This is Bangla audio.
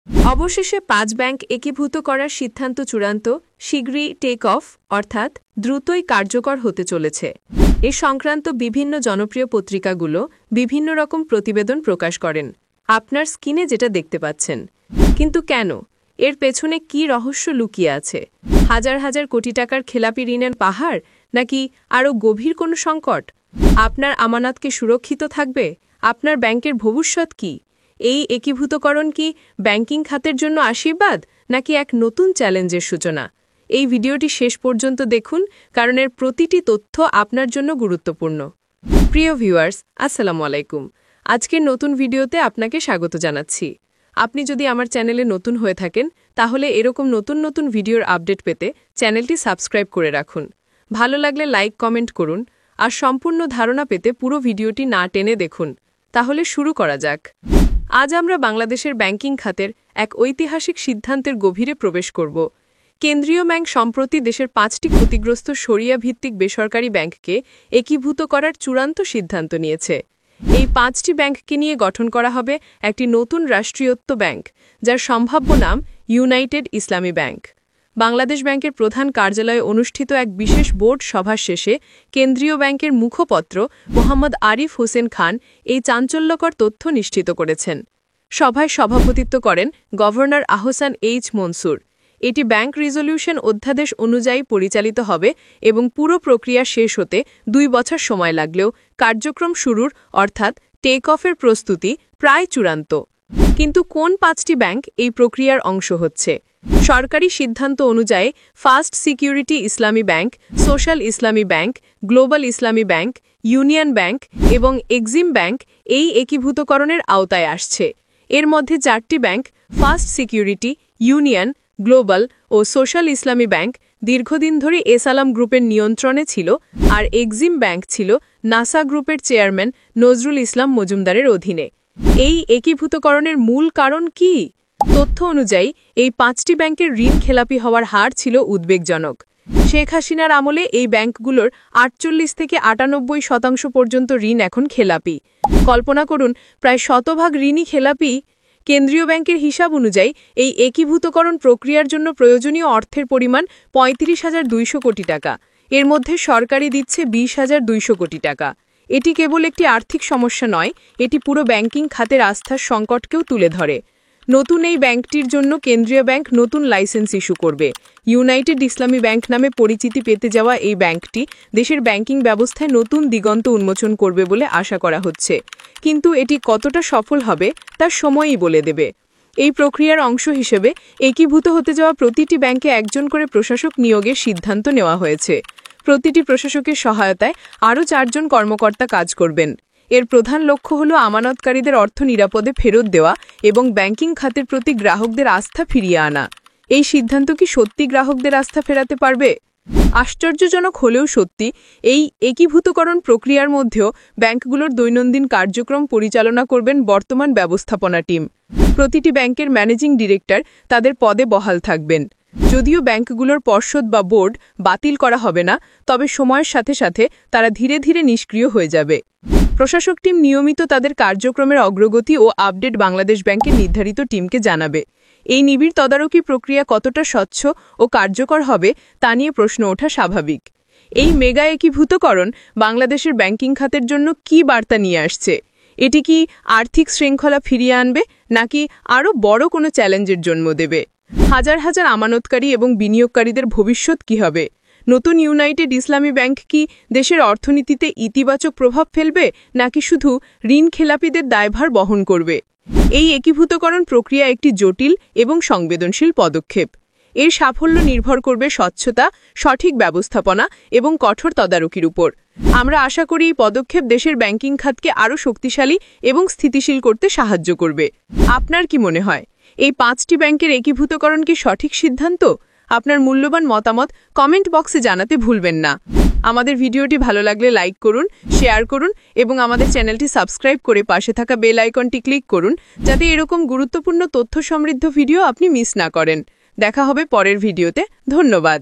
অবশেষে ৫ ব্যাংক একীভূত করার সিদ্ধান্ত চূড়ান্ত, শীঘ্রই টেক অফ অর্থাৎ দ্রুতই কার্যকর হতে চলেছে। এ সংক্রান্ত বিভিন্ন জনপ্রিয় পত্রিকাগুলো বিভিন্ন রকম প্রতিবেদন প্রকাশ করেন, আপনার স্ক্রিনে যেটা দেখতে পাচ্ছেন। কিন্তু কেন? এর পেছনে কি রহস্য লুকিয়ে আছে? হাজার হাজার কোটি টাকার খেলাপি ঋণের পাহাড়, নাকি আরও গভীর কোনো সংকট? আপনার আমানতকে সুরক্ষিত থাকবে? আপনার ব্যাংকের ভবিষ্যৎ কি? এই একীভূতকরণ কি ব্যাংকিং খাতের জন্য আশীর্বাদ, নাকি এক নতুন চ্যালেঞ্জের সূচনা? এই ভিডিওটি শেষ পর্যন্ত দেখুন, কারণ এর প্রতিটি তথ্য আপনার জন্য গুরুত্বপূর্ণ। প্রিয় ভিউয়ার্স, আসসালামু আলাইকুম। আজকের নতুন ভিডিওতে আপনাকে স্বাগত জানাচ্ছি। আপনি যদি আমার চ্যানেলে নতুন হয়ে থাকেন, তাহলে এরকম নতুন নতুন ভিডিওর আপডেট পেতে চ্যানেলটি সাবস্ক্রাইব করে রাখুন। ভালো লাগলে লাইক কমেন্ট করুন, আর সম্পূর্ণ ধারণা পেতে পুরো ভিডিওটি না টেনে দেখুন। তাহলে শুরু করা যাক। আজ আমরা বাংলাদেশের ব্যাংকিং খাতের এক ঐতিহাসিক সিদ্ধান্তের গভীরে প্রবেশ করব। কেন্দ্রীয় ব্যাংক সম্প্রতি দেশের ৫টি ক্ষতিগ্রস্ত শরিয়া ভিত্তিক বেসরকারি ব্যাংককে একীভূত করার চূড়ান্ত সিদ্ধান্ত নিয়েছে। এই ৫টি ব্যাংককে নিয়ে গঠন করা হবে একটি নতুন রাষ্ট্রায়ত্ত ব্যাংক, যার সম্ভাব্য নাম ইউনাইটেড ইসলামী ব্যাংক। বাংলাদেশ ব্যাংকের প্রধান কার্যালয়ে অনুষ্ঠিত এক বিশেষ বোর্ড সভা শেষে কেন্দ্রীয় ব্যাংকের মুখপত্র মোহাম্মদ আরিফ হোসেন খান এই চাঞ্চল্যকর তথ্য নিশ্চিত করেছেন। সভায় সভাপতিত্ব করেন গভর্নর আহসান এইচ মনসুর। এটি ব্যাংক রিজলিউশন অধ্যাদেশ অনুযায়ী পরিচালিত হবে এবং পুরো প্রক্রিয়া শেষ হতে ২ বছর সময় লাগলেও কার্যক্রম শুরুর অর্থাৎ টেক অফের প্রস্তুতি প্রায় চূড়ান্ত। কিন্তু কোন ৫টি ব্যাংক এই প্রক্রিয়ার অংশ হচ্ছে? সরকারি সিদ্ধান্ত অনুযায়ী first security Islami bank, social Islami bank, global Islami bank, union bank এবং এক্সিম ব্যাংক এই একীভূতকরণের আওতায় আসছে। এর মধ্যে ৪টি bank first security, union, global ও সোশ্যাল ইসলামী ব্যাংক দীর্ঘদিন ধরে এসালাম গ্রুপের নিয়ন্ত্রণে ছিল, আর এক্সিম ব্যাংক ছিল নাসা গ্রুপের চেয়ারম্যান নজরুল ইসলাম মজুমদারের অধীনে। এই একীভূতকরণের মূল কারণ কি? তথ্য অনুযায়ী এই ৫টি ব্যাংকের ঋণ খেলাপি হওয়ার হার ছিল উদ্বেগজনক। শেখ হাসিনার আমলে এই ব্যাংকগুলোর ৪৮ থেকে ৯৮% পর্যন্ত ঋণ এখন খেলাপি। কল্পনা করুন, প্রায় শতভাগ ঋণই খেলাপি। কেন্দ্রীয় ব্যাংকের হিসাব অনুযায়ী এই একীভূতকরণ প্রক্রিয়ার জন্য প্রয়োজনীয় অর্থের পরিমাণ ৩৫,২০০ কোটি টাকা। এর মধ্যে সরকারি দিচ্ছে ২০,২০০ কোটি টাকা। এটি কেবল একটি আর্থিক সমস্যা নয়, এটি পুরো ব্যাংকিং খাতের আস্থার সংকটকেও তুলে ধরে। নতুন এই ব্যাংকটির জন্য কেন্দ্রীয় ব্যাংক নতুন লাইসেন্স ইস্যু করবে। ইউনাইটেড ইসলামী ব্যাংক নামে পরিচিতি পেতে যাওয়া এই ব্যাংকটি দেশের ব্যাংকিং ব্যবস্থায় নতুন দিগন্ত উন্মোচন করবে বলে আশা করা হচ্ছে। কিন্তু এটি কতটা সফল হবে তার সময়ই বলে দেবে। এই প্রক্রিয়ার অংশ হিসেবে একীভূত হতে যাওয়া প্রতিটি ব্যাংকে একজন করে প্রশাসক নিয়োগের সিদ্ধান্ত নেওয়া হয়েছে। প্রতিটি প্রশাসকের সহায়তায় আরও ৪ জন কর্মকর্তা কাজ করবেন। এর প্রধান লক্ষ্য হল আমানতকারীদের অর্থ নিরাপদে ফেরত দেওয়া এবং ব্যাংকিং খাতের প্রতি গ্রাহকদের আস্থা ফিরিয়ে আনা। এই সিদ্ধান্ত কি সত্যি গ্রাহকদের আস্থা ফেরাতে পারবে? আশ্চর্যজনক হলেও সত্যি, এই একীভূতকরণ প্রক্রিয়ার মধ্যেও ব্যাংকগুলোর দৈনন্দিন কার্যক্রম পরিচালনা করবেন বর্তমান ব্যবস্থাপনা টিম। প্রতিটি ব্যাংকের ম্যানেজিং ডিরেক্টর তাদের পদে বহাল থাকবেন। যদিও ব্যাংকগুলোর পর্ষদ বা বোর্ড বাতিল করা হবে না, তবে সময়ের সাথে সাথে তারা ধীরে ধীরে নিষ্ক্রিয় হয়ে যাবে। প্রশাসক টিম নিয়মিত তাদের কার্যক্রমের অগ্রগতি ও আপডেট বাংলাদেশ ব্যাংকের নির্ধারিত টিমকে জানাবে। এই নিবিড় তদারকি প্রক্রিয়া কতটা স্বচ্ছ ও কার্যকর হবে তা নিয়ে প্রশ্ন ওঠা স্বাভাবিক। এই মেগা একীভূতকরণ বাংলাদেশের ব্যাংকিং খাতের জন্য কি বার্তা নিয়ে আসছে? এটি কি আর্থিক শৃঙ্খলা ফিরিয়ে আনবে, নাকি আরও বড় কোনো চ্যালেঞ্জের জন্ম দেবে? হাজার হাজার আমানতকারী এবং বিনিয়োগকারীদের ভবিষ্যৎ কি হবে? নতুন ইউনাইটেড ইসলামী ব্যাংক কি দেশের অর্থনীতিতে ইতিবাচক প্রভাব ফেলবে, নাকি শুধু ঋণ খেলাপিদের দায়ভার বহন করবে? এই একীভূতকরণ প্রক্রিয়া একটি জটিল এবং সংবেদনশীল পদক্ষেপ। এর সাফল্য নির্ভর করবে স্বচ্ছতা, সঠিক ব্যবস্থাপনা এবং কঠোর তদারকির উপর। আমরা আশা করি এই পদক্ষেপ দেশের ব্যাংকিং খাতকে আরও শক্তিশালী এবং স্থিতিশীল করতে সাহায্য করবে। আপনার কি মনে হয়, এই ৫টি ব্যাংকের একীভূতকরণ কি সঠিক সিদ্ধান্ত? আপনার মূল্যবান মতামত কমেন্ট বক্সে জানাতে ভুলবেন না। আমাদের ভিডিওটি ভালো লাগলে লাইক করুন, শেয়ার করুন এবং আমাদের চ্যানেলটি সাবস্ক্রাইব করে পাশে থাকা বেল আইকনটি ক্লিক করুন, যাতে এরকম গুরুত্বপূর্ণ তথ্য সমৃদ্ধ ভিডিও আপনি মিস না করেন। দেখা হবে পরের ভিডিওতে। ধন্যবাদ।